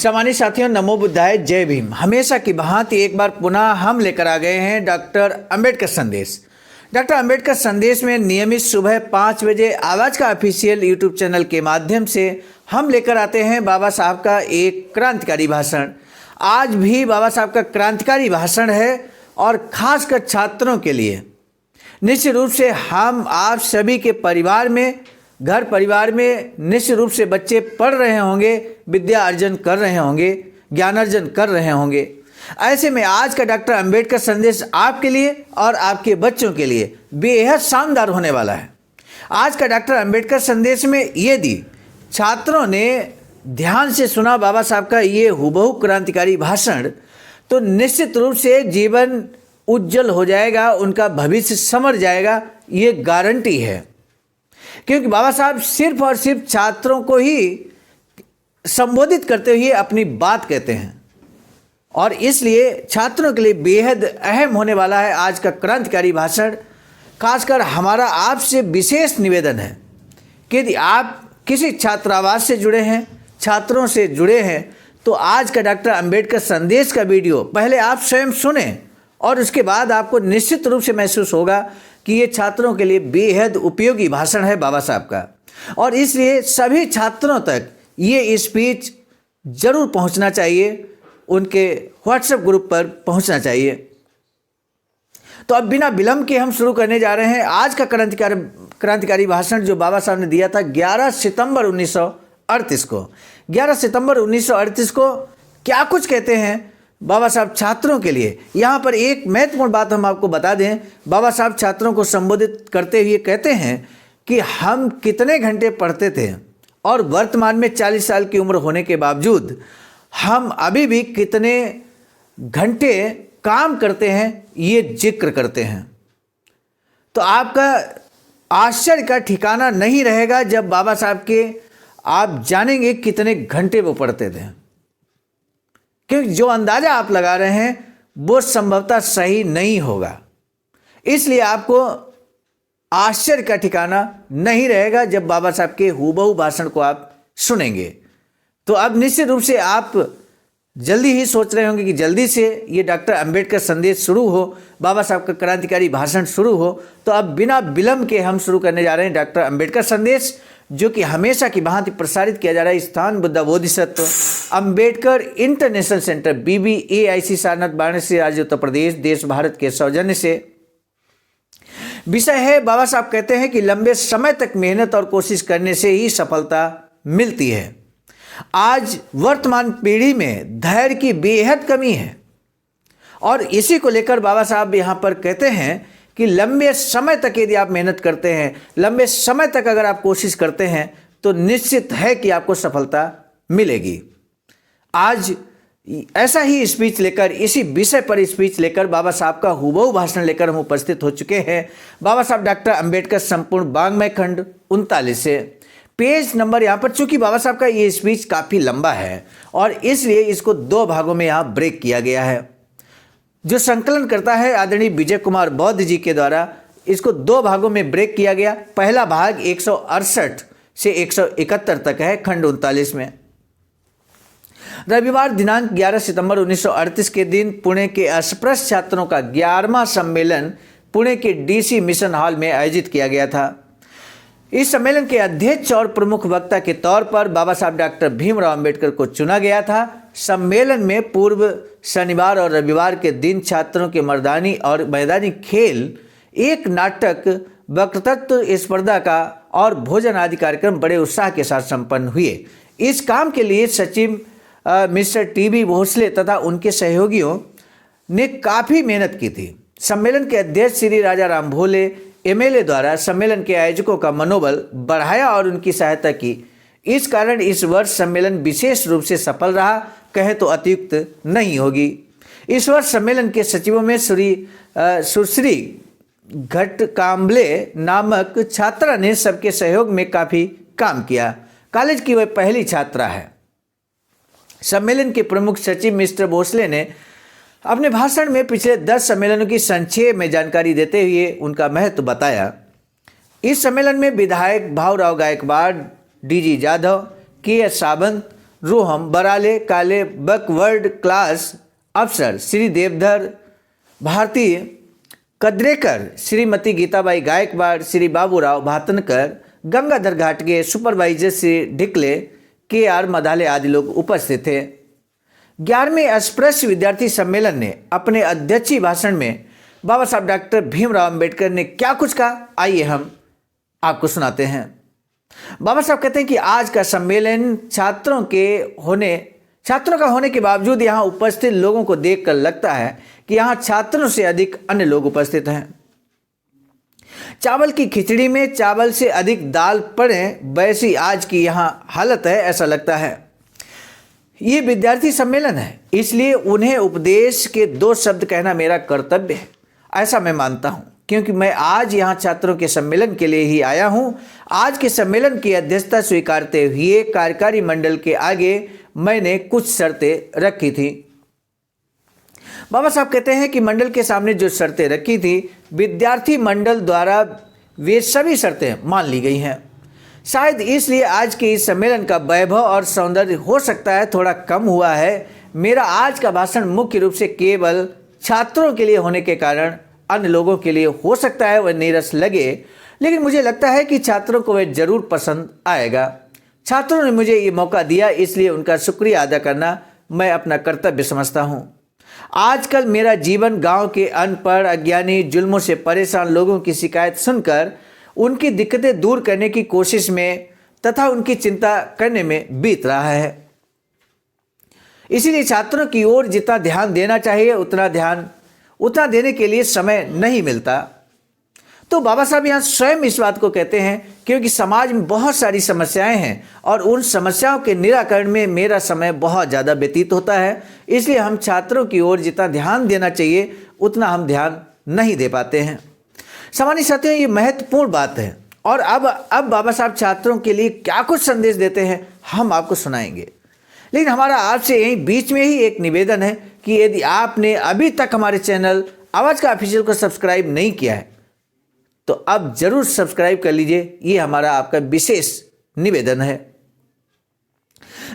सम्मानित साथियों, नमो बुद्धाय, जय भीम। हमेशा की भांति एक बार पुनः हम लेकर आ गए हैं डॉक्टर अंबेडकर संदेश। डॉक्टर अंबेडकर संदेश में नियमित सुबह 5 बजे आवाज़ का ऑफिशियल यूट्यूब चैनल के माध्यम से हम लेकर आते हैं बाबा साहब का एक क्रांतिकारी भाषण। आज भी बाबा साहब का क्रांतिकारी भाषण है और खासकर छात्रों के लिए। निश्चित रूप से हम आप सभी के परिवार में, घर परिवार में निश्चित रूप से बच्चे पढ़ रहे होंगे, विद्या अर्जन कर रहे होंगे, ज्ञान अर्जन कर रहे होंगे। ऐसे में आज का डॉक्टर अंबेडकर संदेश आपके लिए और आपके बच्चों के लिए बेहद शानदार होने वाला है। आज का डॉक्टर अंबेडकर संदेश में यदि छात्रों ने ध्यान से सुना बाबा साहब का ये हुबहू क्रांतिकारी भाषण, तो निश्चित रूप से जीवन उज्जवल हो जाएगा, उनका भविष्य संवर जाएगा, ये गारंटी है। क्योंकि बाबा साहब सिर्फ और सिर्फ छात्रों को ही संबोधित करते हुए अपनी बात कहते हैं और इसलिए छात्रों के लिए बेहद अहम होने वाला है आज का क्रांतिकारी भाषण। खासकर हमारा आपसे विशेष निवेदन है कि यदि आप किसी छात्रावास से जुड़े हैं, छात्रों से जुड़े हैं, तो आज का डॉक्टर अंबेडकर संदेश का वीडियो पहले आप स्वयं सुने और उसके बाद आपको निश्चित रूप से महसूस होगा कि ये छात्रों के लिए बेहद उपयोगी भाषण है बाबा साहब का। और इसलिए सभी छात्रों तक ये स्पीच जरूर पहुंचना चाहिए, उनके व्हाट्सएप ग्रुप पर पहुंचना चाहिए। तो अब बिना विलंब के हम शुरू करने जा रहे हैं आज का क्रांतिकारी भाषण जो बाबा साहब ने दिया था 11 सितंबर 1938 को। 11 सितंबर 1938 को क्या कुछ कहते हैं बाबा साहब छात्रों के लिए। यहाँ पर एक महत्वपूर्ण बात हम आपको बता दें। बाबा साहब छात्रों को संबोधित करते हुए कहते हैं कि हम कितने घंटे पढ़ते थे और वर्तमान में 40 साल की उम्र होने के बावजूद हम अभी भी कितने घंटे काम करते हैं, ये जिक्र करते हैं। तो आपका आश्चर्य का ठिकाना नहीं रहेगा जब बाबा साहब के आप जानेंगे कितने घंटे वो पढ़ते थे। क्योंकि जो अंदाजा आप लगा रहे हैं वो संभवतः सही नहीं होगा, इसलिए आपको आश्चर्य का ठिकाना नहीं रहेगा जब बाबा साहब के हुबहू भाषण को आप सुनेंगे। तो अब निश्चित रूप से आप जल्दी ही सोच रहे होंगे कि जल्दी से ये डॉक्टर अंबेडकर संदेश शुरू हो, बाबा साहब का क्रांतिकारी भाषण शुरू हो। तो अब बिना विलंब के हम शुरू करने जा रहे हैं डॉक्टर अंबेडकर संदेश, जो कि हमेशा की भांति प्रसारित किया जा रहा है स्थान Buddha Bodhisattva Ambedkar international centre BBAIC Sarnath Varanasi राज्य उत्तर प्रदेश देश भारत के सौजन्य से। विषय है बाबा साहब कहते हैं कि लंबे समय तक मेहनत और कोशिश करने से ही सफलता मिलती है। आज वर्तमान पीढ़ी में धैर्य की बेहद कमी है और इसी को लेकर बाबा साहब यहाँ पर कहते हैं कि लंबे समय तक यदि आप मेहनत करते हैं, लंबे समय तक अगर आप कोशिश करते हैं, तो निश्चित है कि आपको सफलता मिलेगी। आज ऐसा ही स्पीच लेकर, इसी विषय पर स्पीच लेकर बाबा साहब का हुबहू भाषण लेकर हम उपस्थित हो चुके हैं। बाबा साहब डॉक्टर अंबेडकर संपूर्ण वाङ्मय खंड 39 से पेज नंबर यहाँ पर, चूंकि बाबा साहब का ये स्पीच काफ़ी लंबा है और इसलिए इसको 2 भागों में यहाँ ब्रेक किया गया है। जो संकलन करता है आदरणीय विजय कुमार बौद्ध जी के द्वारा, इसको 2 भागों में ब्रेक किया गया। पहला भाग 168 से 171 तक है खंड 39 में। रविवार दिनांक 11 सितंबर 1938 के दिन पुणे के अस्पृश्य छात्रों का 11वां सम्मेलन पुणे के DC मिशन हॉल में आयोजित किया गया था। इस सम्मेलन के अध्यक्ष और प्रमुख वक्ता के तौर पर बाबा साहब डॉक्टर भीमराव अंबेडकर को चुना गया था। सम्मेलन में पूर्व शनिवार और रविवार के दिन छात्रों के मर्दानी और मैदानी खेल, एक नाटक, वक्तृत्व स्पर्धा का और भोजन आदि कार्यक्रम बड़े उत्साह के साथ संपन्न हुए। इस काम के लिए सचिव मिस्टर TB भोसले तथा उनके सहयोगियों ने काफ़ी मेहनत की थी। सम्मेलन के अध्यक्ष श्री राजा राम भोले MLA द्वारा सम्मेलन के आयोजकों का मनोबल बढ़ाया और उनकी सहायता की। इस कारण इस वर्ष सम्मेलन विशेष रूप से सफल रहा, कहे तो अतियुक्त नहीं होगी। इस वर्ष सम्मेलन के सचिवों में सुश्री घटकांबले नामक छात्रा ने सबके सहयोग में काफ़ी काम किया। कॉलेज की वह पहली छात्रा है। सम्मेलन के प्रमुख सचिव मिस्टर भोसले ने अपने भाषण में पिछले 10 सम्मेलनों की संक्षेप में जानकारी देते हुए उनका महत्व बताया। इस सम्मेलन में विधायक भाऊराव गायकवाड़, DG जाधव, KS सावंत, रोहम बराले काले बैकवर्ड क्लास अफसर श्री देवधर भारती कद्रेकर, श्रीमती गीताबाई गायकवाड़, श्री बाबूराव भातनकर, गंगाधर घाट के सुपरवाइजर श्री ढिकले, के आर मधाले आदि लोग उपस्थित थे। 11वें स्पृश्य विद्यार्थी सम्मेलन ने अपने अध्यक्षीय भाषण में बाबा साहब डॉक्टर भीमराव अंबेडकर ने क्या कुछ कहा, आइए हम आपको सुनाते हैं। बाबा साहब कहते हैं कि आज का सम्मेलन छात्रों का होने के बावजूद यहाँ उपस्थित लोगों को देखकर लगता है कि यहाँ छात्रों से अधिक अन्य लोग उपस्थित हैं। चावल की खिचड़ी में चावल से अधिक दाल पड़े, वैसी आज की यहाँ हालत है, ऐसा लगता है। ये विद्यार्थी सम्मेलन है, इसलिए उन्हें उपदेश के 2 शब्द कहना मेरा कर्तव्य है, ऐसा मैं मानता हूँ, क्योंकि मैं आज यहाँ छात्रों के सम्मेलन के लिए ही आया हूँ। आज के सम्मेलन की अध्यक्षता स्वीकारते हुए कार्यकारी मंडल के आगे मैंने कुछ शर्तें रखी थी। बाबा साहब कहते हैं कि मंडल के सामने जो शर्तें रखी थी, विद्यार्थी मंडल द्वारा वे सभी शर्तें मान ली गई हैं। शायद इसलिए आज के इस सम्मेलन का वैभव और सौंदर्य हो सकता है थोड़ा कम हुआ है। मेरा आज का भाषण मुख्य रूप से केवल छात्रों के लिए होने के कारण अन्य लोगों के लिए हो सकता है वह नीरस लगे, लेकिन मुझे लगता है कि छात्रों को वह जरूर पसंद आएगा। छात्रों ने मुझे ये मौका दिया, इसलिए उनका शुक्रिया अदा करना मैं अपना कर्तव्य समझता हूँ। आजकल मेरा जीवन गांव के अनपढ़, अज्ञानी, जुल्मों से परेशान लोगों की शिकायत सुनकर उनकी दिक्कतें दूर करने की कोशिश में तथा उनकी चिंता करने में बीत रहा है। इसीलिए छात्रों की ओर जितना ध्यान देना चाहिए उतना देने के लिए समय नहीं मिलता। तो बाबा साहब यहाँ स्वयं इस बात को कहते हैं, क्योंकि समाज में बहुत सारी समस्याएं हैं और उन समस्याओं के निराकरण में मेरा समय बहुत ज़्यादा व्यतीत होता है, इसलिए हम छात्रों की ओर जितना ध्यान देना चाहिए उतना हम ध्यान नहीं दे पाते हैं। सामान्य साथियों, ये महत्वपूर्ण बात है। और अब बाबा साहब छात्रों के लिए क्या कुछ संदेश देते हैं हम आपको सुनाएंगे, लेकिन हमारा आपसे यही बीच में ही एक निवेदन है कि यदि आपने अभी तक हमारे चैनल आवाज़ का ऑफिशियल को सब्सक्राइब नहीं किया है तो अब जरूर सब्सक्राइब कर लीजिए, ये हमारा आपका विशेष निवेदन है।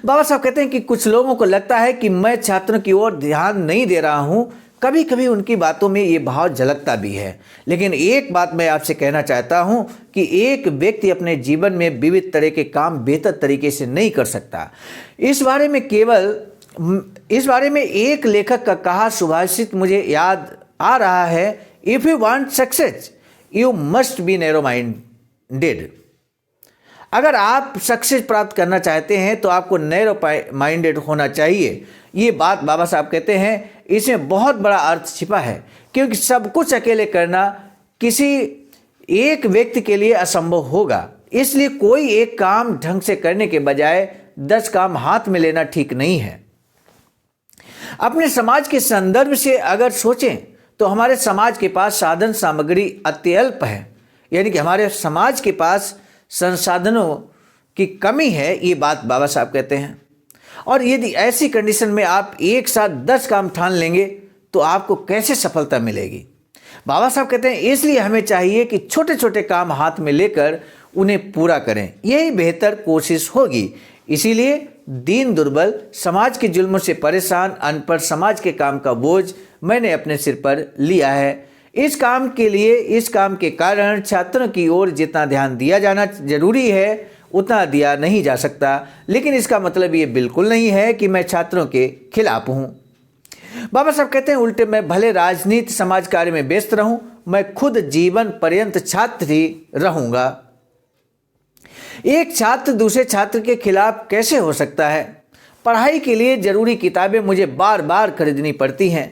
बाबा साहब कहते हैं कि कुछ लोगों को लगता है कि मैं छात्रों की ओर ध्यान नहीं दे रहा हूं, कभी कभी उनकी बातों में ये भाव झलकता भी है। लेकिन एक बात मैं आपसे कहना चाहता हूं कि एक व्यक्ति अपने जीवन में विविध तरह के काम बेहतर तरीके से नहीं कर सकता। इस बारे में एक लेखक का कहा सुभाषित मुझे याद आ रहा है, if you want success you must be narrow minded. अगर आप सक्सेस प्राप्त करना चाहते हैं तो आपको नैरो माइंडेड होना चाहिए। ये बात बाबा साहब कहते हैं, इसमें बहुत बड़ा अर्थ छिपा है, क्योंकि सब कुछ अकेले करना किसी एक व्यक्ति के लिए असंभव होगा। इसलिए कोई एक काम ढंग से करने के बजाय 10 काम हाथ में लेना ठीक नहीं है। अपने समाज के संदर्भ से अगर सोचें तो हमारे समाज के पास साधन सामग्री अत्यल्प है, यानी कि हमारे समाज के पास संसाधनों की कमी है, ये बात बाबा साहब कहते हैं। और यदि ऐसी कंडीशन में आप एक साथ 10 काम ठान लेंगे तो आपको कैसे सफलता मिलेगी। बाबा साहब कहते हैं इसलिए हमें चाहिए कि छोटे छोटे काम हाथ में लेकर उन्हें पूरा करें, यही बेहतर कोशिश होगी। इसीलिए दीन दुर्बल, समाज के जुल्मों से परेशान, अनपढ़ समाज के काम का बोझ मैंने अपने सिर पर लिया है। इस काम के कारण छात्रों की ओर जितना ध्यान दिया जाना जरूरी है उतना दिया नहीं जा सकता, लेकिन इसका मतलब ये बिल्कुल नहीं है कि मैं छात्रों के खिलाफ हूँ। बाबा साहब कहते हैं उल्टे मैं भले राजनीति समाज कार्य में व्यस्त रहूं, मैं खुद जीवन पर्यंत छात्र ही रहूंगा। एक छात्र दूसरे छात्र के खिलाफ कैसे हो सकता है। पढ़ाई के लिए जरूरी किताबें मुझे बार बार खरीदनी पड़ती हैं।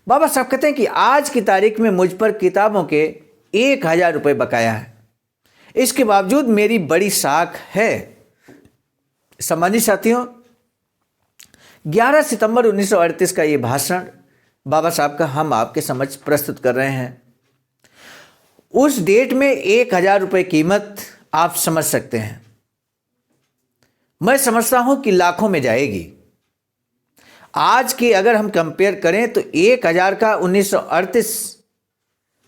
बाबा साहब कहते हैं कि आज की तारीख में मुझ पर किताबों के 1000 रुपये बकाया है, इसके बावजूद मेरी बड़ी साख है। सम्मानित साथियों, 11 सितंबर 1938 का ये भाषण बाबा साहब का हम आपके समक्ष प्रस्तुत कर रहे हैं। उस डेट में 1000 रुपये कीमत आप समझ सकते हैं, मैं समझता हूं कि लाखों में जाएगी। आज की अगर हम कंपेयर करें तो 1000 का 1938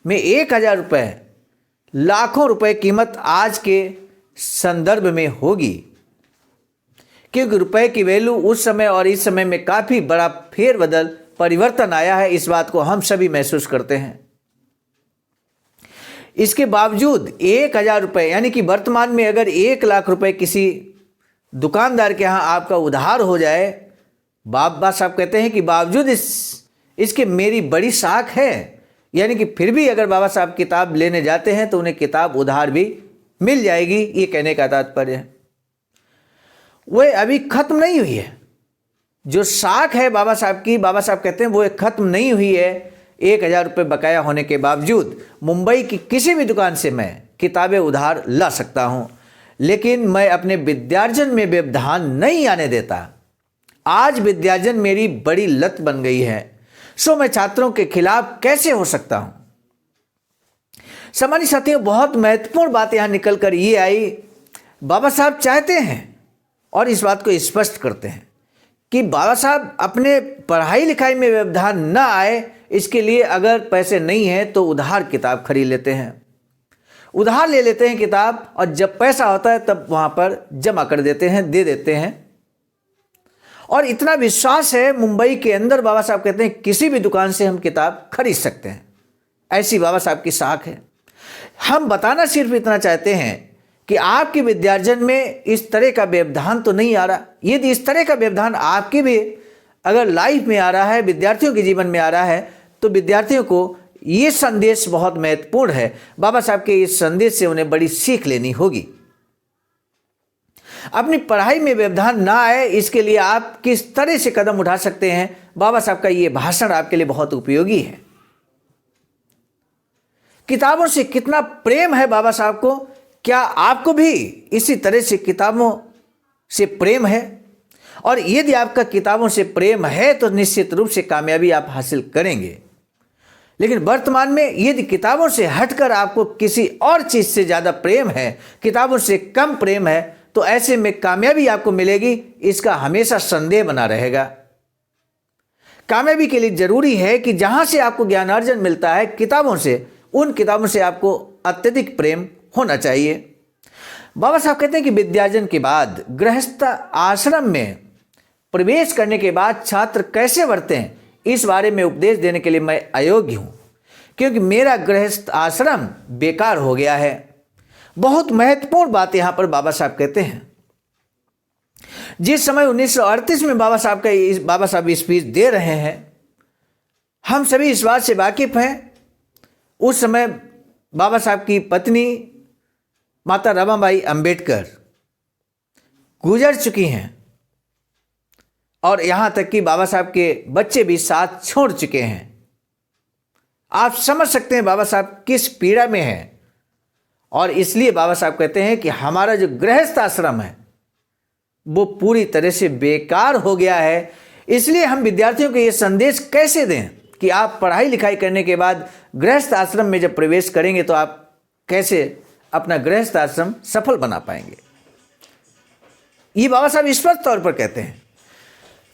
में 1000 रुपये लाखों रुपए कीमत आज के संदर्भ में होगी। क्योंकि रुपए की वैल्यू उस समय और इस समय में काफ़ी बड़ा फेरबदल परिवर्तन आया है। इस बात को हम सभी महसूस करते हैं। इसके बावजूद 1,000 रुपये यानी कि वर्तमान में अगर 1,00,000 रुपये किसी दुकानदार के यहाँ आपका उधार हो जाए, बाबा साहब कहते हैं कि बावजूद इसके मेरी बड़ी साख है, यानी कि फिर भी अगर बाबा साहब किताब लेने जाते हैं तो उन्हें किताब उधार भी मिल जाएगी। ये कहने का तात्पर्य है वह अभी खत्म नहीं हुई है। जो साख है बाबा साहब की, बाबा साहब कहते हैं वो खत्म नहीं हुई है। 1,000 रुपये बकाया होने के बावजूद मुंबई की किसी भी दुकान से मैं किताबें उधार ला सकता हूं, लेकिन मैं अपने विद्यार्जन में व्यवधान नहीं आने देता। आज विद्यार्जन मेरी बड़ी लत बन गई है, सो मैं छात्रों के खिलाफ कैसे हो सकता हूं। सामान्य साथियों, बहुत महत्वपूर्ण बात यहां निकल कर ये आई। बाबा साहब चाहते हैं और इस बात को स्पष्ट करते हैं कि बाबा साहब अपने पढ़ाई लिखाई में व्यवधान न आए, इसके लिए अगर पैसे नहीं हैं तो उधार किताब खरीद लेते हैं, उधार ले लेते हैं किताब, और जब पैसा होता है तब वहां पर जमा कर देते हैं, दे देते हैं। और इतना विश्वास है मुंबई के अंदर, बाबा साहब कहते हैं किसी भी दुकान से हम किताब खरीद सकते हैं। ऐसी बाबा साहब की साख है। हम बताना सिर्फ इतना चाहते हैं कि आपके विद्यार्जन में इस तरह का व्यवधान तो नहीं आ रहा। यदि इस तरह का व्यवधान आपके भी अगर लाइफ में आ रहा है, विद्यार्थियों के जीवन में आ रहा है, तो विद्यार्थियों को ये संदेश बहुत महत्वपूर्ण है। बाबा साहब के इस संदेश से उन्हें बड़ी सीख लेनी होगी। अपनी पढ़ाई में व्यवधान ना आए, इसके लिए आप किस तरह से कदम उठा सकते हैं, बाबा साहब का ये भाषण आपके लिए बहुत उपयोगी है। किताबों से कितना प्रेम है बाबा साहब को, क्या आपको भी इसी तरह से किताबों से प्रेम है? और यदि आपका किताबों से प्रेम है तो निश्चित रूप से कामयाबी आप हासिल करेंगे। लेकिन वर्तमान में यदि किताबों से हटकर आपको किसी और चीज से ज्यादा प्रेम है, किताबों से कम प्रेम है, तो ऐसे में कामयाबी आपको मिलेगी, इसका हमेशा संदेह बना रहेगा। कामयाबी के लिए जरूरी है कि जहां से आपको ज्ञानार्जन मिलता है किताबों से, उन किताबों से आपको अत्यधिक प्रेम होना चाहिए। बाबा साहब कहते हैं कि विद्यार्जन के बाद गृहस्थ आश्रम में प्रवेश करने के बाद छात्र कैसे वर्तें हैं, इस बारे में उपदेश देने के लिए मैं अयोग्य हूं, क्योंकि मेरा गृहस्थ आश्रम बेकार हो गया है। बहुत महत्वपूर्ण बात यहां पर बाबा साहब कहते हैं। जिस समय 1938 में बाबा साहब स्पीच दे रहे हैं, हम सभी इस बात से वाकिफ हैं। उस समय बाबा साहब की पत्नी माता रमाबाई अंबेडकर गुजर चुकी हैं, और यहां तक कि बाबा साहब के बच्चे भी साथ छोड़ चुके हैं। आप समझ सकते हैं बाबा साहब किस पीड़ा में हैं, और इसलिए बाबा साहब कहते हैं कि हमारा जो गृहस्थ आश्रम है वो पूरी तरह से बेकार हो गया है। इसलिए हम विद्यार्थियों को ये संदेश कैसे दें कि आप पढ़ाई लिखाई करने के बाद गृहस्थ आश्रम में जब प्रवेश करेंगे तो आप कैसे अपना गृहस्थ आश्रम सफल बना पाएंगे। ये बाबा साहब स्पष्ट तौर पर कहते हैं।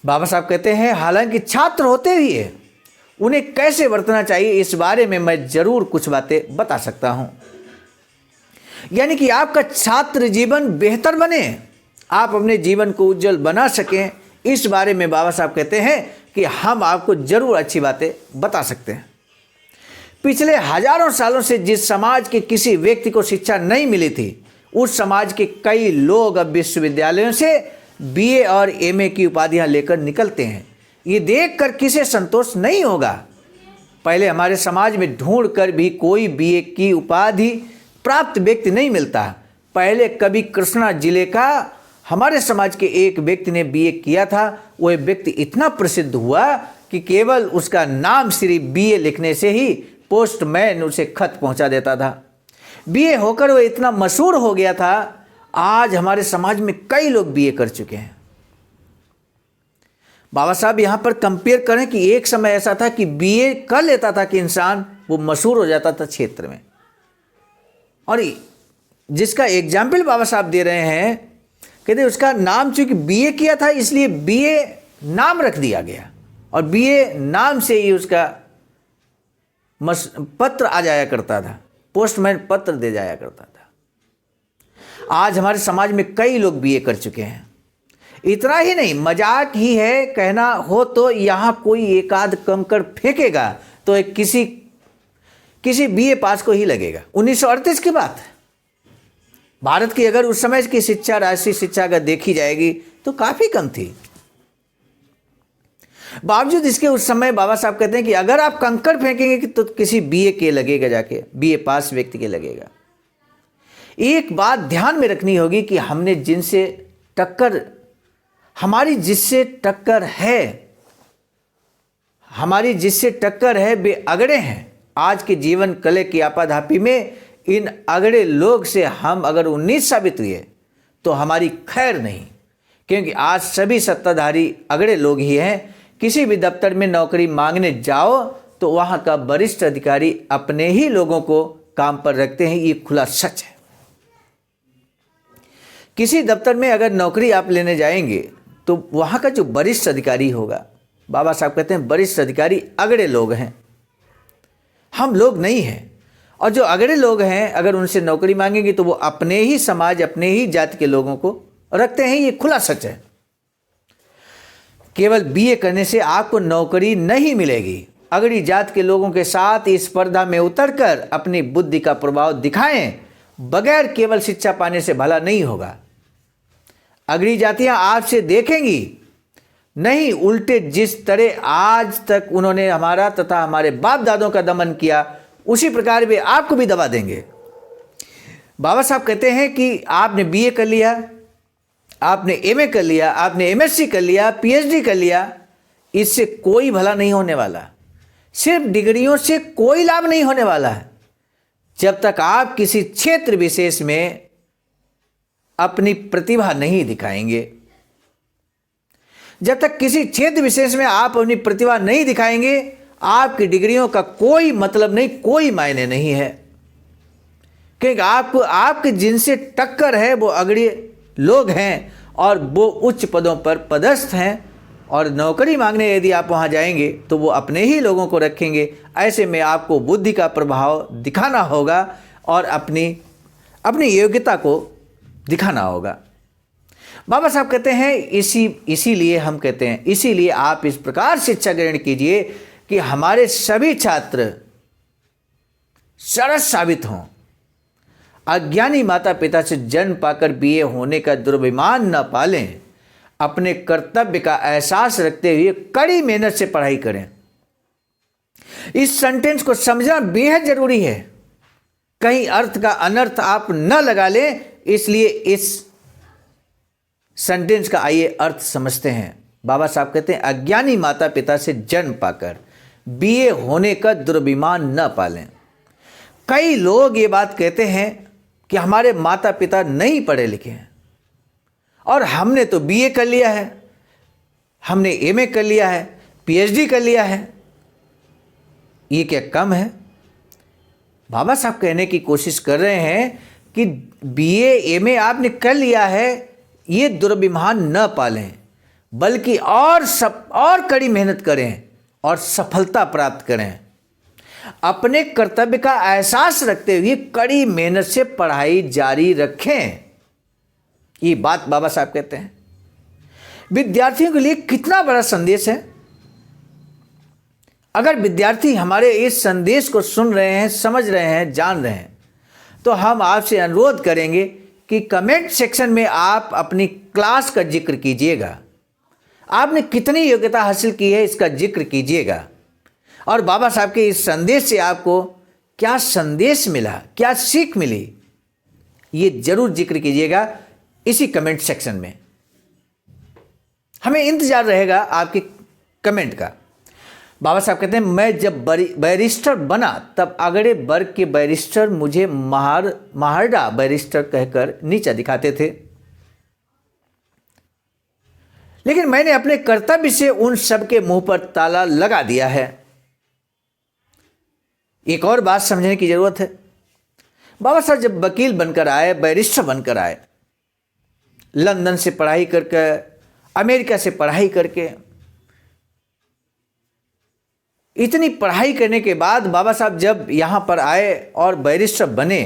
बाबा साहब कहते हैं हालांकि छात्र होते हुए उन्हें कैसे वर्तना चाहिए, इस बारे में मैं जरूर कुछ बातें बता सकता हूं। यानी कि आपका छात्र जीवन बेहतर बने, आप अपने जीवन को उज्जवल बना सकें, इस बारे में बाबा साहब कहते हैं कि हम आपको जरूर अच्छी बातें बता सकते हैं। पिछले हजारों सालों से जिस समाज के किसी व्यक्ति को शिक्षा नहीं मिली थी, उस समाज के कई लोग अब विश्वविद्यालयों से बीए और एमए की उपाधियां लेकर निकलते हैं। ये देखकर किसे संतोष नहीं होगा। पहले हमारे समाज में ढूंढ कर भी कोई बीए की उपाधि प्राप्त व्यक्ति नहीं मिलता। पहले कभी कृष्णा जिले का हमारे समाज के एक व्यक्ति ने बीए किया था। वह व्यक्ति इतना प्रसिद्ध हुआ कि केवल उसका नाम श्री बीए लिखने से ही पोस्टमैन उसे खत पहुंचा देता था। बीए होकर वह इतना मशहूर हो गया था। आज हमारे समाज में कई लोग बीए कर चुके हैं। बाबा साहब यहां पर कंपेयर करें कि एक समय ऐसा था कि बीए कर लेता था कि इंसान वो मशहूर हो जाता था क्षेत्र में, और जिसका एग्जाम्पल बाबा साहब दे रहे हैं, कहते उसका नाम चूंकि बीए किया था इसलिए बीए नाम रख दिया गया, और बीए नाम से ही उसका पत्र आ जाया करता था, पोस्टमैन पत्र दे जाया करता था। आज हमारे समाज में कई लोग बीए कर चुके हैं। इतना ही नहीं, मजाक ही है कहना हो तो यहाँ कोई एक आध कंकड़ फेंकेगा तो एक किसी बीए पास को ही लगेगा। 1938 की बात है। भारत की अगर उस समय की शिक्षा, राष्ट्रीय शिक्षा अगर देखी जाएगी तो काफी कम थी। बावजूद इसके उस समय बाबा साहब कहते हैं कि अगर आप कंकड़ फेंकेंगे तो किसी बीए के लगेगा, जाके बीए पास व्यक्ति के लगेगा। एक बात ध्यान में रखनी होगी कि हमने जिनसे टक्कर, हमारी जिससे टक्कर है वे अगड़े हैं। आज के जीवन कले की आपाधापी में इन अगड़े लोग से हम अगर 19 साबित हुए तो हमारी खैर नहीं, क्योंकि आज सभी सत्ताधारी अगड़े लोग ही हैं। किसी भी दफ्तर में नौकरी मांगने जाओ तो वहां का वरिष्ठ अधिकारी अपने ही लोगों को काम पर रखते हैं, ये खुला सच है। किसी दफ्तर में अगर नौकरी आप लेने जाएंगे तो वहां का जो वरिष्ठ अधिकारी होगा, बाबा साहब कहते हैं वरिष्ठ अधिकारी अगड़े लोग हैं, हम लोग नहीं हैं। और जो अगड़े लोग हैं अगर उनसे नौकरी मांगेंगे तो वो अपने ही समाज, अपने ही जाति के लोगों को रखते हैं, ये खुला सच है। केवल बीए करने से आपको नौकरी नहीं मिलेगी। अगड़ी जात के लोगों के साथ इस स्पर्धा में उतरकर अपनी बुद्धि का प्रभाव दिखाएं, बगैर केवल शिक्षा पाने से भला नहीं होगा। अगड़ी जातियां आपसे देखेंगी नहीं, उल्टे जिस तरह आज तक उन्होंने हमारा तथा हमारे बाप दादों का दमन किया उसी प्रकार वे आपको भी दबा देंगे। बाबा साहब कहते हैं कि आपने बीए कर लिया, आपने एमए कर लिया, आपने एमएससी कर लिया, पीएचडी कर लिया, इससे कोई भला नहीं होने वाला। सिर्फ डिग्रियों से कोई लाभ नहीं होने वाला है जब तक आप किसी क्षेत्र विशेष में अपनी प्रतिभा नहीं दिखाएंगे। जब तक किसी क्षेत्र विशेष में आप अपनी प्रतिभा नहीं दिखाएंगे, आपकी डिग्रियों का कोई मतलब नहीं, कोई मायने नहीं है। क्योंकि आपको आपके जिनसे टक्कर है वो अगड़े लोग हैं और वो उच्च पदों पर पदस्थ हैं, और नौकरी मांगने यदि आप वहां जाएंगे तो वो अपने ही लोगों को रखेंगे। ऐसे में आपको बुद्धि का प्रभाव दिखाना होगा और अपनी योग्यता को दिखाना होगा। बाबा साहब कहते हैं इसीलिए हम कहते हैं, इसीलिए आप इस प्रकार शिक्षा ग्रहण कीजिए कि हमारे सभी छात्र सरस साबित हों। अज्ञानी माता पिता से जन्म पाकर बीए होने का दुर्भिमान न पालें। अपने कर्तव्य का एहसास रखते हुए कड़ी मेहनत से पढ़ाई करें। इस सेंटेंस को समझना बेहद जरूरी है, कहीं अर्थ का अनर्थ आप न लगा लें। इसलिए इस सेंटेंस का आइए अर्थ समझते हैं। बाबा साहब कहते हैं अज्ञानी माता पिता से जन्म पाकर बीए होने का दुर्भिमान न पालें। कई लोग ये बात कहते हैं कि हमारे माता पिता नहीं पढ़े लिखे हैं और हमने तो बीए कर लिया है, हमने एमए कर लिया है, पीएचडी कर लिया है, ये क्या कम है? बाबा साहब कहने की कोशिश कर रहे हैं कि बीए एमए आपने कर लिया है, ये दुर्भिमान न पालें, बल्कि और कड़ी मेहनत करें और सफलता प्राप्त करें। अपने कर्तव्य का एहसास रखते हुए कड़ी मेहनत से पढ़ाई जारी रखें। ये बात बाबा साहब कहते हैं। विद्यार्थियों के लिए कितना बड़ा संदेश है। अगर विद्यार्थी हमारे इस संदेश को सुन रहे हैं, समझ रहे हैं, जान रहे हैं, तो हम आपसे अनुरोध करेंगे कि कमेंट सेक्शन में आप अपनी क्लास का जिक्र कीजिएगा। आपने कितनी योग्यता हासिल की है इसका जिक्र कीजिएगा। और बाबा साहब के इस संदेश से आपको क्या संदेश मिला, क्या सीख मिली, ये जरूर जिक्र कीजिएगा इसी कमेंट सेक्शन में। हमें इंतजार रहेगा आपके कमेंट का। बाबा साहब कहते हैं मैं जब बैरिस्टर बना तब अगड़े वर्ग के बैरिस्टर मुझे महारडा बैरिस्टर कहकर नीचा दिखाते थे, लेकिन मैंने अपने कर्तव्य से उन सब के मुंह पर ताला लगा दिया है। एक और बात समझने की जरूरत है। बाबा साहब जब वकील बनकर आए, बैरिस्टर बनकर आए, लंदन से पढ़ाई करके, अमेरिका से पढ़ाई करके, इतनी पढ़ाई करने के बाद बाबा साहब जब यहां पर आए और बैरिस्टर बने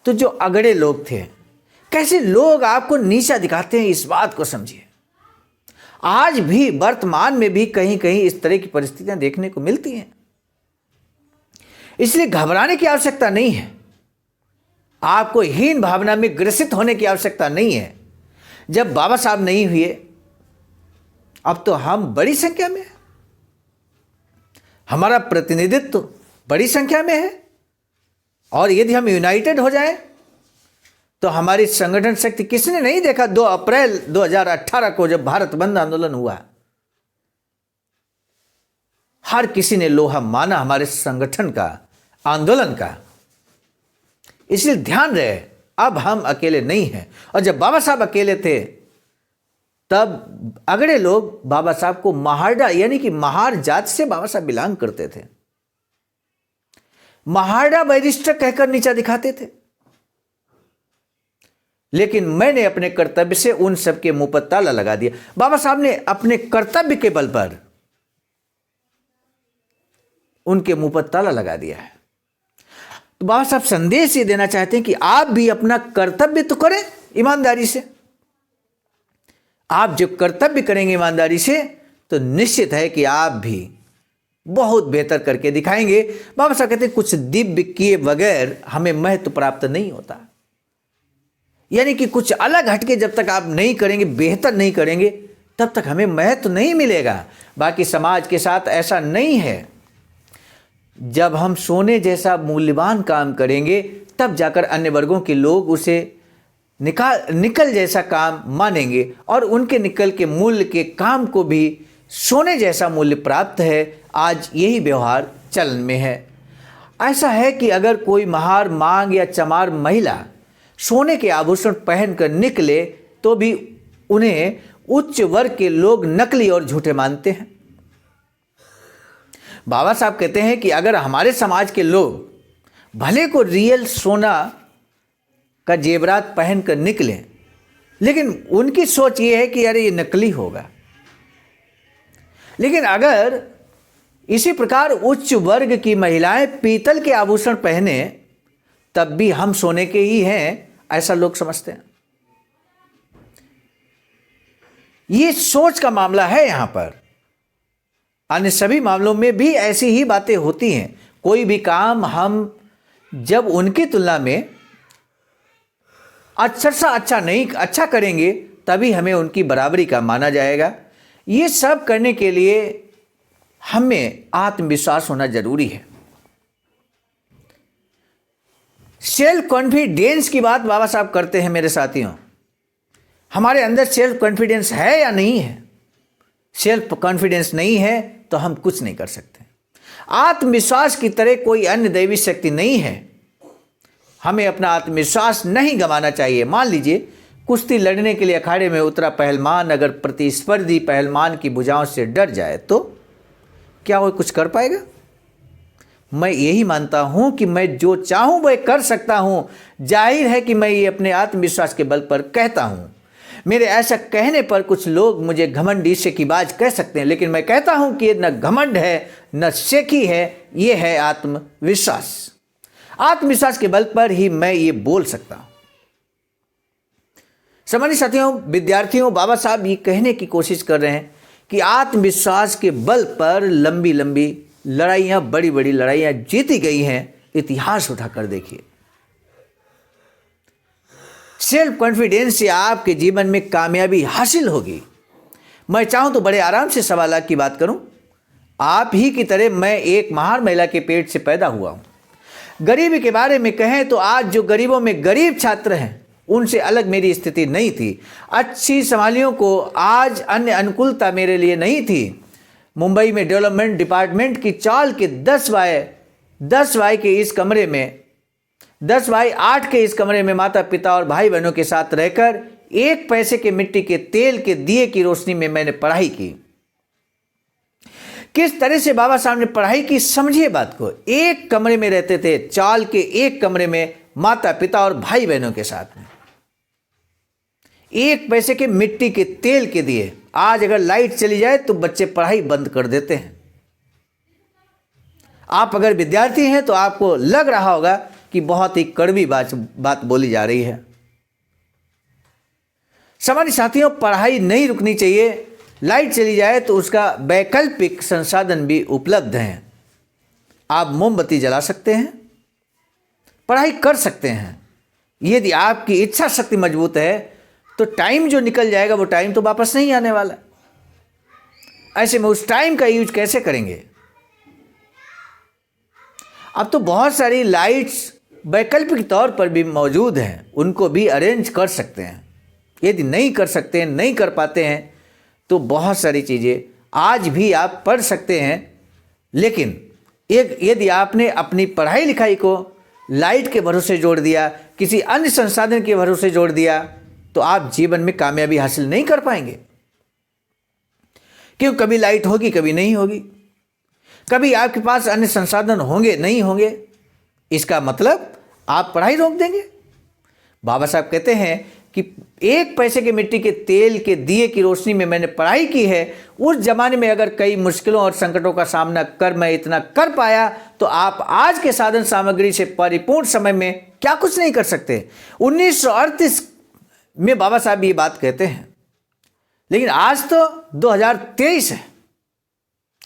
तो जो अगड़े लोग थे, कैसे लोग आपको नीचा दिखाते हैं, इस बात को समझिए। आज भी वर्तमान में भी कहीं कहीं इस तरह की परिस्थितियां देखने को मिलती हैं। इसलिए घबराने की आवश्यकता नहीं है, आपको हीन भावना में ग्रसित होने की आवश्यकता नहीं है। जब बाबा साहब नहीं हुए, अब तो हम बड़ी संख्या में हैं, हमारा प्रतिनिधित्व बड़ी संख्या में है, और यदि हम यूनाइटेड हो जाएं तो हमारी संगठन शक्ति किसने नहीं देखा 2 अप्रैल 2018 को जब भारत बंद आंदोलन हुआ, हर किसी ने लोहा माना हमारे संगठन का, आंदोलन का। इसलिए ध्यान रहे, अब हम अकेले नहीं हैं। और जब बाबा साहब अकेले थे तब अगड़े लोग बाबा साहब को महारडा यानी कि महार जात से बाबा साहब बिलोंग करते थे, महारडा बैरिस्टर कहकर नीचा दिखाते थे। लेकिन मैंने अपने कर्तव्य से उन सबके मुंह पर ताला लगा दिया। बाबा साहब ने अपने कर्तव्य के बल पर उनके मुंह पर ताला लगा दिया है। तो बाबा साहब संदेश ये देना चाहते हैं कि आप भी अपना कर्तव्य तो करें ईमानदारी से। आप जो कर्तव्य करेंगे ईमानदारी से तो निश्चित है कि आप भी बहुत बेहतर करके दिखाएंगे। बाबा साहब कहते हैं कुछ दिव्य किए बगैर हमें महत्व प्राप्त नहीं होता, यानी कि कुछ अलग हटके जब तक आप नहीं करेंगे, बेहतर नहीं करेंगे, तब तक हमें महत्व नहीं मिलेगा। बाकी समाज के साथ ऐसा नहीं है। जब हम सोने जैसा मूल्यवान काम करेंगे तब जाकर अन्य वर्गों के लोग उसे निकल जैसा काम मानेंगे, और उनके निकल के मूल्य के काम को भी सोने जैसा मूल्य प्राप्त है। आज यही व्यवहार चलन में है। ऐसा है कि अगर कोई महार, मांग या चमार महिला सोने के आभूषण पहनकर निकले तो भी उन्हें उच्च वर्ग के लोग नकली और झूठे मानते हैं। बाबा साहब कहते हैं कि अगर हमारे समाज के लोग भले को रियल सोना का जेवरात पहनकर निकलें, लेकिन उनकी सोच ये है कि अरे ये नकली होगा। लेकिन अगर इसी प्रकार उच्च वर्ग की महिलाएं पीतल के आभूषण पहने तब भी हम सोने के ही हैं, ऐसा लोग समझते हैं। ये सोच का मामला है यहां पर। अन्य सभी मामलों में भी ऐसी ही बातें होती हैं। कोई भी काम हम जब उनकी तुलना में अच्छा करेंगे तभी हमें उनकी बराबरी का माना जाएगा। ये सब करने के लिए हमें आत्मविश्वास होना जरूरी है। सेल्फ कॉन्फिडेंस की बात बाबा साहब करते हैं। मेरे साथियों, हमारे अंदर सेल्फ कॉन्फिडेंस है या नहीं है? सेल्फ कॉन्फिडेंस नहीं है तो हम कुछ नहीं कर सकते। आत्मविश्वास की तरह कोई अन्य दैवी शक्ति नहीं है। हमें अपना आत्मविश्वास नहीं गंवाना चाहिए। मान लीजिए कुश्ती लड़ने के लिए अखाड़े में उतरा पहलवान अगर प्रतिस्पर्धी पहलवान की भुजाओं से डर जाए तो क्या वो कुछ कर पाएगा? मैं यही मानता हूं कि मैं जो चाहूं वह कर सकता हूं। जाहिर है कि मैं ये अपने आत्मविश्वास के बल पर कहता हूं। मेरे ऐसा कहने पर कुछ लोग मुझे घमंडी शेखीबाज कह सकते हैं, लेकिन मैं कहता हूं कि न घमंड है न शेखी है, ये है आत्मविश्वास। आत्मविश्वास के बल पर ही मैं ये बोल सकता हूं। सामान्य साथियों, विद्यार्थियों, बाबा साहब ये कहने की कोशिश कर रहे हैं कि आत्मविश्वास के बल पर लंबी लंबी लड़ाइयां, बड़ी बड़ी लड़ाइयां जीती गई हैं। इतिहास उठाकर देखिए। सेल्फ कॉन्फिडेंस से आपके जीवन में कामयाबी हासिल होगी। मैं चाहूं तो बड़े आराम से 1.25 लाख की बात करूं। आप ही की तरह मैं एक महार महिला के पेट से पैदा हुआ हूं। गरीबी के बारे में कहें तो आज जो गरीबों में गरीब छात्र हैं उनसे अलग मेरी स्थिति नहीं थी। अच्छी संभालियों को आज अन्य अनुकूलता मेरे लिए नहीं थी। मुंबई में डेवलपमेंट डिपार्टमेंट की चाल के 10 बाय के इस कमरे में 10 बाय 8 के इस कमरे में माता पिता और भाई बहनों के साथ रहकर 1 पैसे के मिट्टी के तेल के दिए की रोशनी में मैंने पढ़ाई की। किस तरह से बाबा साहब ने पढ़ाई की, समझिए बात को। एक कमरे में रहते थे, चाल के एक कमरे में माता पिता और भाई बहनों के साथ में। 1 पैसे के मिट्टी के तेल के दिए। आज अगर लाइट चली जाए तो बच्चे पढ़ाई बंद कर देते हैं। आप अगर विद्यार्थी हैं तो आपको लग रहा होगा कि बहुत ही कड़वी बात बोली जा रही है। सामान्य साथियों, पढ़ाई नहीं रुकनी चाहिए। लाइट चली जाए तो उसका वैकल्पिक संसाधन भी उपलब्ध हैं। आप मोमबत्ती जला सकते हैं, पढ़ाई कर सकते हैं। यदि आपकी इच्छा शक्ति मजबूत है तो टाइम जो निकल जाएगा वो टाइम तो वापस नहीं आने वाला। ऐसे में उस टाइम का यूज कैसे करेंगे? अब तो बहुत सारी लाइट्स वैकल्पिक तौर पर भी मौजूद हैं, उनको भी अरेंज कर सकते हैं। यदि नहीं कर सकते हैं, नहीं कर पाते हैं, तो बहुत सारी चीज़ें आज भी आप पढ़ सकते हैं। लेकिन यदि आपने अपनी पढ़ाई लिखाई को लाइट के भरोसे जोड़ दिया, किसी अन्य संसाधन के भरोसे जोड़ दिया, तो आप जीवन में कामयाबी हासिल नहीं कर पाएंगे। क्यों? कभी लाइट होगी, कभी नहीं होगी, कभी आपके पास अन्य संसाधन होंगे, नहीं होंगे। इसका मतलब आप पढ़ाई रोक देंगे। बाबा साहब कहते हैं कि 1 पैसे के मिट्टी के तेल के दिए की रोशनी में मैंने पढ़ाई की है। उस जमाने में अगर कई मुश्किलों और संकटों का सामना कर मैं इतना कर पाया, तो आप आज के साधन सामग्री से परिपूर्ण समय में क्या कुछ नहीं कर सकते। 1938 में बाबा साहब ये बात कहते हैं, लेकिन आज तो 2023 है।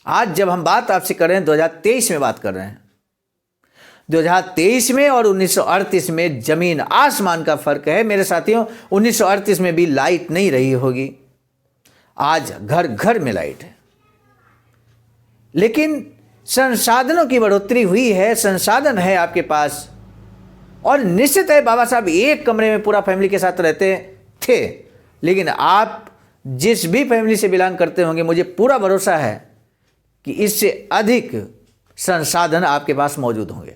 आज जब हम बात आपसे कर रहे हैं 2023 में बात कर रहे हैं। 2023 में और 1938 में जमीन आसमान का फर्क है मेरे साथियों। 1938 में भी लाइट नहीं रही होगी, आज घर घर में लाइट है। लेकिन संसाधनों की बढ़ोतरी हुई है, संसाधन है आपके पास। और निश्चित है बाबा साहब एक कमरे में पूरा फैमिली के साथ रहते थे, लेकिन आप जिस भी फैमिली से बिलोंग करते होंगे, मुझे पूरा भरोसा है कि इससे अधिक संसाधन आपके पास मौजूद होंगे।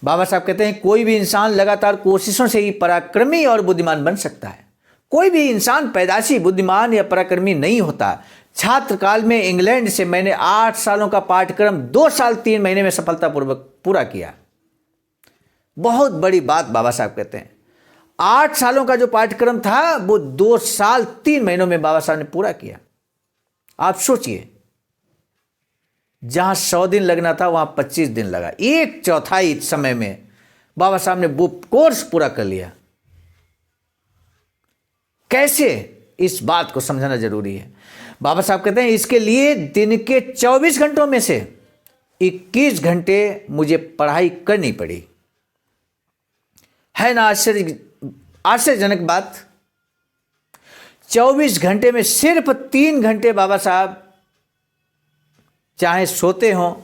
बाबा साहब कहते हैं कोई भी इंसान लगातार कोशिशों से ही पराक्रमी और बुद्धिमान बन सकता है। कोई भी इंसान पैदाशी बुद्धिमान या पराक्रमी नहीं होता। छात्र काल में इंग्लैंड से मैंने 8 सालों का पाठ्यक्रम 2 साल 3 महीने में सफलतापूर्वक पूरा किया। बहुत बड़ी बात बाबा साहब कहते हैं। 8 सालों का जो पाठ्यक्रम था वो 2 साल 3 महीनों में बाबा साहब ने पूरा किया। आप सोचिए, जहां 100 दिन लगना था वहां 25 दिन लगा। 1/4 समय में बाबा साहब ने वो कोर्स पूरा कर लिया। कैसे? इस बात को समझना जरूरी है। बाबा साहब कहते हैं इसके लिए दिन के 24 घंटों में से 21 घंटे मुझे पढ़ाई करनी पड़ी। है ना आश्चर्यजनक बात? 24 घंटे में सिर्फ 3 घंटे बाबा साहब चाहे सोते हों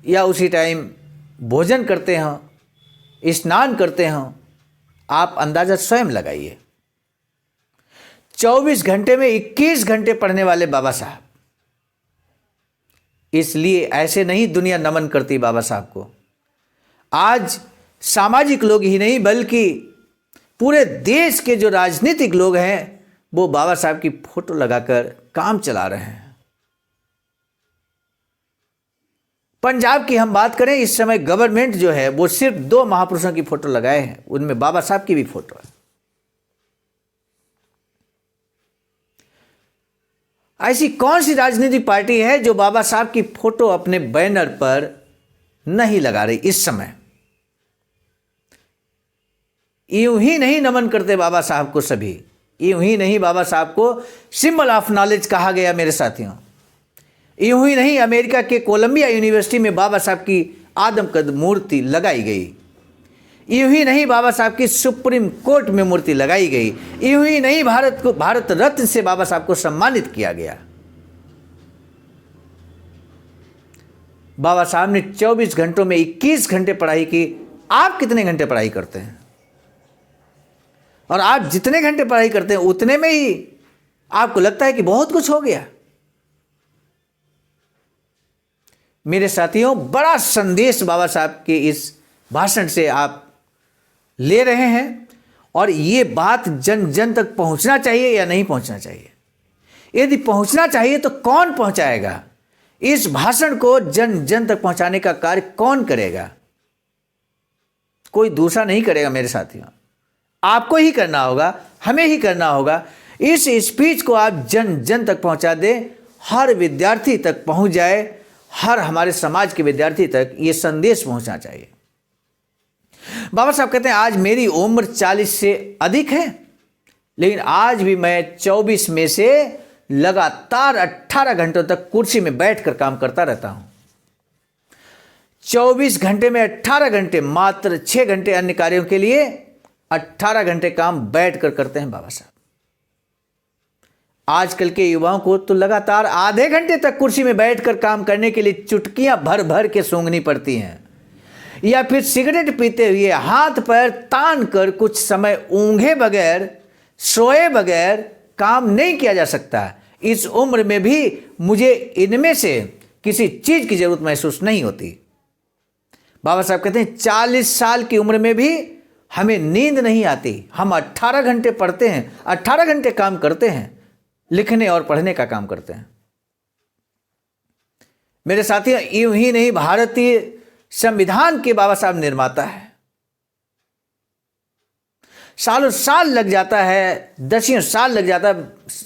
या उसी टाइम भोजन करते हों, स्नान करते हों, आप अंदाजा स्वयं लगाइए। 24 घंटे में 21 घंटे पढ़ने वाले बाबा साहब। इसलिए ऐसे नहीं दुनिया नमन करती बाबा साहब को। आज सामाजिक लोग ही नहीं बल्कि पूरे देश के जो राजनीतिक लोग हैं वो बाबा साहब की फोटो लगाकर काम चला रहे हैं। पंजाब की हम बात करें, इस समय गवर्नमेंट जो है वो सिर्फ 2 महापुरुषों की फोटो लगाए हैं, उनमें बाबा साहब की भी फोटो है। ऐसी कौन सी राजनीतिक पार्टी है जो बाबा साहब की फोटो अपने बैनर पर नहीं लगा रही इस समय? यूं ही नहीं नमन करते बाबा साहब को सभी, यूं ही नहीं बाबा साहब को सिंबल ऑफ नॉलेज कहा गया मेरे साथियों। यूं ही नहीं अमेरिका के कोलंबिया यूनिवर्सिटी में बाबा साहब की आदमकद मूर्ति लगाई गई। यूं ही नहीं बाबा साहब की सुप्रीम कोर्ट में मूर्ति लगाई गई। यूं ही नहीं भारत रत्न से बाबा साहब को सम्मानित किया गया। बाबा साहब ने 24 घंटों में 21 घंटे पढ़ाई की। आप कितने घंटे पढ़ाई करते हैं? और आप जितने घंटे पढ़ाई करते हैं उतने में ही आपको लगता है कि बहुत कुछ हो गया। मेरे साथियों, बड़ा संदेश बाबा साहब के इस भाषण से आप ले रहे हैं और ये बात जन जन तक पहुंचना चाहिए या नहीं पहुंचना चाहिए? यदि पहुंचना चाहिए तो कौन पहुंचाएगा? इस भाषण को जन जन तक पहुंचाने का कार्य कौन करेगा? कोई दूसरा नहीं करेगा मेरे साथियों, आपको ही करना होगा, हमें ही करना होगा। इस स्पीच को आप जन जन तक पहुंचा दें, हर विद्यार्थी तक पहुंच जाए, हर हमारे समाज के विद्यार्थी तक ये संदेश पहुंचना चाहिए। बाबा साहब कहते हैं आज मेरी उम्र 40 से अधिक है, लेकिन आज भी मैं 24 में से लगातार 18 घंटों तक कुर्सी में बैठकर काम करता रहता हूं। 24 घंटे में 18 घंटे, मात्र 6 घंटे अन्य कार्यों के लिए, 18 घंटे काम बैठकर करते हैं बाबा साहब। आजकल के युवाओं को तो लगातार आधे घंटे तक कुर्सी में बैठकर काम करने के लिए चुटकियां भर भर के सूंघनी पड़ती हैं, या फिर सिगरेट पीते हुए हाथ पैर तान कर कुछ समय ऊंघे बगैर, सोए बगैर काम नहीं किया जा सकता। इस उम्र में भी मुझे इनमें से किसी चीज की जरूरत महसूस नहीं होती। बाबा साहब कहते हैं 40 साल की उम्र में भी हमें नींद नहीं आती। हम 18 घंटे पढ़ते हैं, 18 घंटे काम करते हैं, लिखने और पढ़ने का काम करते हैं। मेरे साथी, यूं ही नहीं, भारतीय संविधान के बाबा साहब निर्माता है। सालों साल लग जाता है, दसियों साल लग जाता है,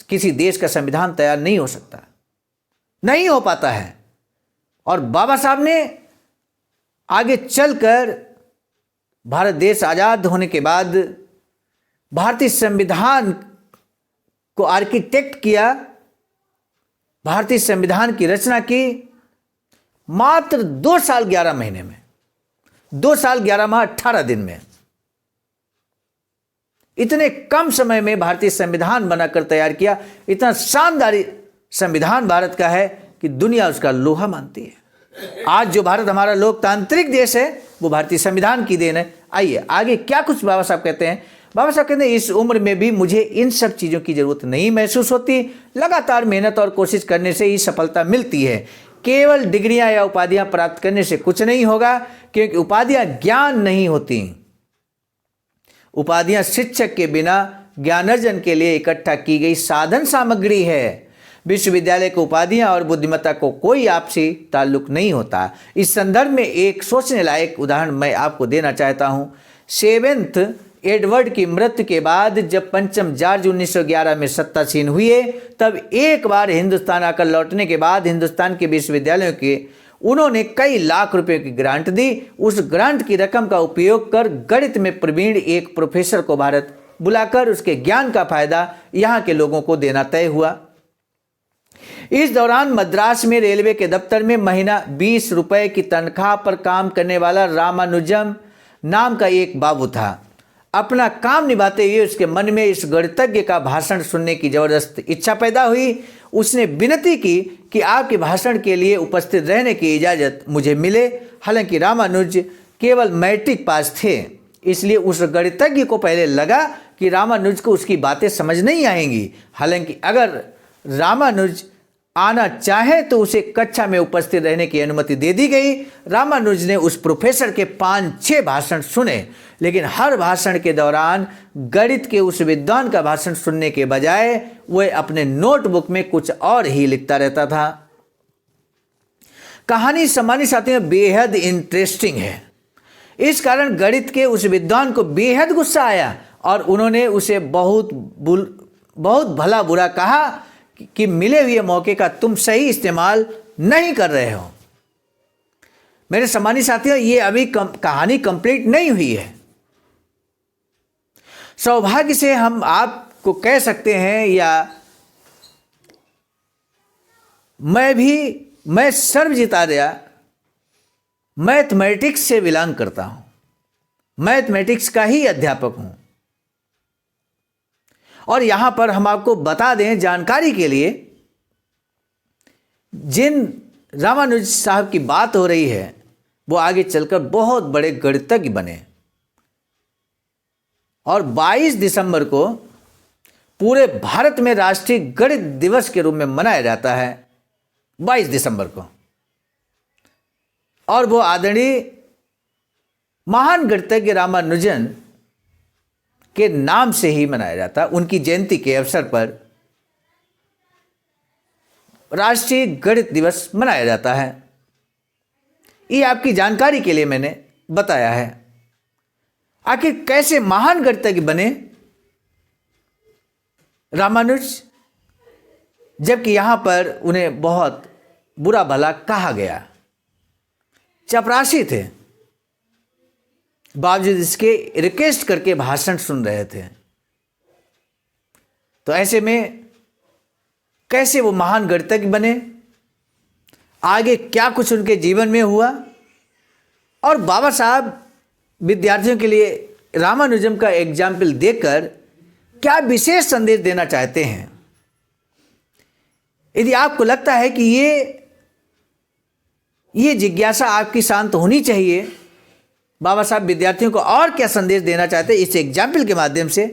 किसी देश का संविधान तैयार नहीं हो सकता, नहीं हो पाता है। और बाबा साहब ने आगे चलकर भारत देश आजाद होने के बाद भारतीय संविधान को आर्किटेक्ट किया, भारतीय संविधान की रचना की, मात्र 2 साल 11 महीने में, 2 साल 11 माह 18 दिन में। इतने कम समय में भारतीय संविधान बनाकर तैयार किया। इतना शानदार संविधान भारत का है कि दुनिया उसका लोहा मानती है। आज जो भारत हमारा लोकतांत्रिक देश है, वो भारतीय संविधान की देन है। आइए आगे क्या कुछ बाबा साहब कहते हैं। बाबा साहब कहते हैं, इस उम्र में भी मुझे इन सब चीज़ों की जरूरत नहीं महसूस होती। लगातार मेहनत और कोशिश करने से ही सफलता मिलती है। केवल डिग्रियां या उपाधियां प्राप्त करने से कुछ नहीं होगा, क्योंकि उपाधियां ज्ञान नहीं होती। उपाधियां शिक्षक के बिना ज्ञानार्जन के लिए इकट्ठा की गई साधन सामग्री है। विश्वविद्यालय को उपाधियां और बुद्धिमत्ता को कोई आपसी ताल्लुक नहीं होता। इस संदर्भ में एक सोचने लायक उदाहरण मैं आपको देना चाहता हूं। 7वें एडवर्ड की मृत्यु के बाद जब पंचम जॉर्ज 1911 में सत्तासीन हुए, तब एक बार हिंदुस्तान आकर लौटने के बाद हिंदुस्तान के विश्वविद्यालयों के उन्होंने कई लाख रुपए की ग्रांट दी। उस ग्रांट की रकम का उपयोग कर गणित में प्रवीण एक प्रोफेसर को भारत बुलाकर उसके ज्ञान का फायदा यहाँ के लोगों को देना तय हुआ। इस दौरान मद्रास में रेलवे के दफ्तर में महीना 20 रुपए की तनख्वाह पर काम करने वाला रामानुजम नाम का एक बाबू था। अपना काम निभाते हुए उसके मन में इस गणितज्ञ का भाषण सुनने की जबरदस्त इच्छा पैदा हुई। उसने विनती की कि आपके भाषण के लिए उपस्थित रहने की इजाज़त मुझे मिले। हालांकि रामानुज केवल मैट्रिक पास थे, इसलिए उस गणितज्ञ को पहले लगा कि रामानुज को उसकी बातें समझ नहीं आएंगी। हालांकि अगर रामानुज आना चाहे तो उसे कक्षा में उपस्थित रहने की अनुमति दे दी गई। रामानुज ने उस प्रोफेसर के 5-6 भाषण सुने, लेकिन हर भाषण के दौरान गणित के उस विद्वान का भाषण सुनने के बजाय वह अपने नोटबुक में कुछ और ही लिखता रहता था। कहानी सामान्य साथियों बेहद इंटरेस्टिंग है। इस कारण गणित के उस विद्वान को बेहद गुस्सा आया और उन्होंने उसे बहुत भला बुरा कहा कि मिले हुए मौके का तुम सही इस्तेमाल नहीं कर रहे हो। मेरे सम्मानित साथियों, ये अभी कहानी कंप्लीट नहीं हुई है। सौभाग्य से हम आपको कह सकते हैं, या मैं सर्वजितार्य मैथमेटिक्स से बिलोंग करता हूं, मैथमेटिक्स का ही अध्यापक हूं। और यहां पर हम आपको बता दें जानकारी के लिए, जिन रामानुज साहब की बात हो रही है वो आगे चलकर बहुत बड़े गणितज्ञ बने। और 22 दिसंबर को पूरे भारत में राष्ट्रीय गणित दिवस के रूप में मनाया जाता है, 22 दिसंबर को। और वो आदरणीय महान गणितज्ञ रामानुजन के नाम से ही मनाया जाता है। उनकी जयंती के अवसर पर राष्ट्रीय गणित दिवस मनाया जाता है। ये आपकी जानकारी के लिए मैंने बताया है। आखिर कैसे महान गणितज्ञ बने रामानुज, जबकि यहां पर उन्हें बहुत बुरा भला कहा गया। चपरासी थे, बावजूद इसके रिक्वेस्ट करके भाषण सुन रहे थे। तो ऐसे में कैसे वो महान गणितज्ञ बने, आगे क्या कुछ उनके जीवन में हुआ, और बाबा साहब विद्यार्थियों के लिए रामानुजम का एग्जाम्पल देकर क्या विशेष संदेश देना चाहते हैं। यदि आपको लगता है कि ये जिज्ञासा आपकी शांत होनी चाहिए, बाबा साहब विद्यार्थियों को और क्या संदेश देना चाहते हैं इस एग्जाम्पल के माध्यम से,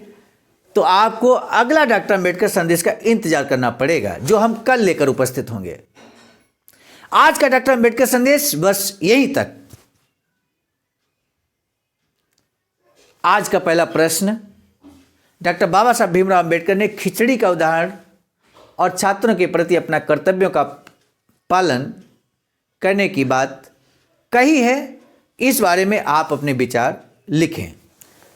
तो आपको अगला डॉक्टर अम्बेडकर संदेश का इंतजार करना पड़ेगा, जो हम कल लेकर उपस्थित होंगे। आज का डॉक्टर अम्बेडकर संदेश बस यहीं तक। आज का पहला प्रश्न, डॉक्टर बाबा साहब भीमराव अम्बेडकर ने खिचड़ी का उदाहरण और छात्रों के प्रति अपना कर्तव्यों का पालन करने की बात कही है, इस बारे में आप अपने विचार लिखें।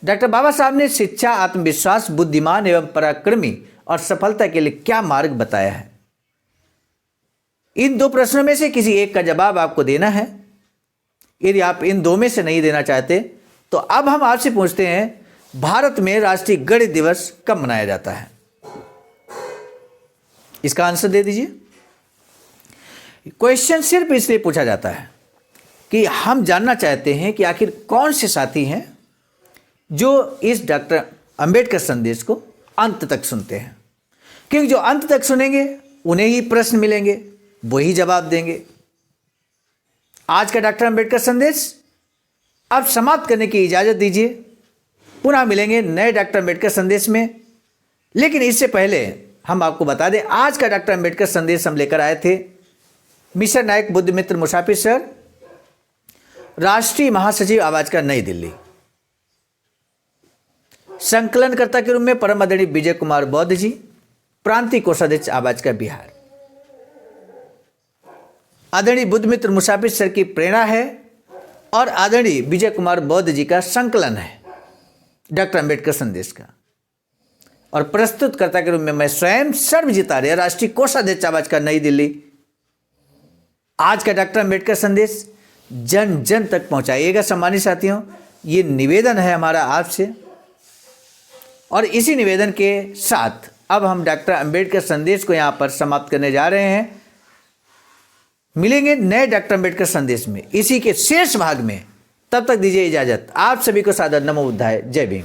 डॉक्टर बाबा साहब ने शिक्षा, आत्मविश्वास, बुद्धिमान एवं पराक्रमी और सफलता के लिए क्या मार्ग बताया है। इन दो प्रश्नों में से किसी एक का जवाब आपको देना है। यदि आप इन दो में से नहीं देना चाहते तो अब हम आपसे पूछते हैं, भारत में राष्ट्रीय गणित दिवस कब मनाया जाता है? इसका आंसर दे दीजिए। क्वेश्चन सिर्फ इसलिए पूछा जाता है कि हम जानना चाहते हैं कि आखिर कौन से साथी हैं जो इस डॉक्टर अंबेडकर संदेश को अंत तक सुनते हैं, क्योंकि जो अंत तक सुनेंगे उन्हें ही प्रश्न मिलेंगे, वही जवाब देंगे। आज का डॉक्टर अंबेडकर संदेश अब समाप्त करने की इजाजत दीजिए। पुनः मिलेंगे नए डॉक्टर अंबेडकर संदेश में, लेकिन इससे पहले हम आपको बता दें, आज का डॉक्टर अंबेडकर संदेश हम लेकर आए थे मिस्टर नायक बुद्धमित्र मुसाफिर सर, राष्ट्रीय महासचिव आवाज का नई दिल्ली। संकलनकर्ता के रूप में परम आदरणीय विजय कुमार बौद्ध जी, प्रांतीय कोषाध्यक्ष आवाज का बिहार। आदरणीय बुद्धमित्र मुसाफिर सर की प्रेरणा है और आदरणीय विजय कुमार बौद्ध जी का संकलन है डॉक्टर अंबेडकर संदेश का, और प्रस्तुतकर्ता के रूप में मैं स्वयं सर्वजित आर्य, राष्ट्रीय कोषाध्यक्ष आवाज का नई दिल्ली। आज का डॉक्टर अंबेडकर संदेश जन जन तक पहुंचाइएगा सम्मानित साथियों, ये निवेदन है हमारा आपसे। और इसी निवेदन के साथ अब हम डॉक्टर अंबेडकर संदेश को यहाँ पर समाप्त करने जा रहे हैं। मिलेंगे नए डॉक्टर अंबेडकर संदेश में, इसी के शेष भाग में। तब तक दीजिए इजाजत। आप सभी को सादर नमो बुद्धाय, जय भीम।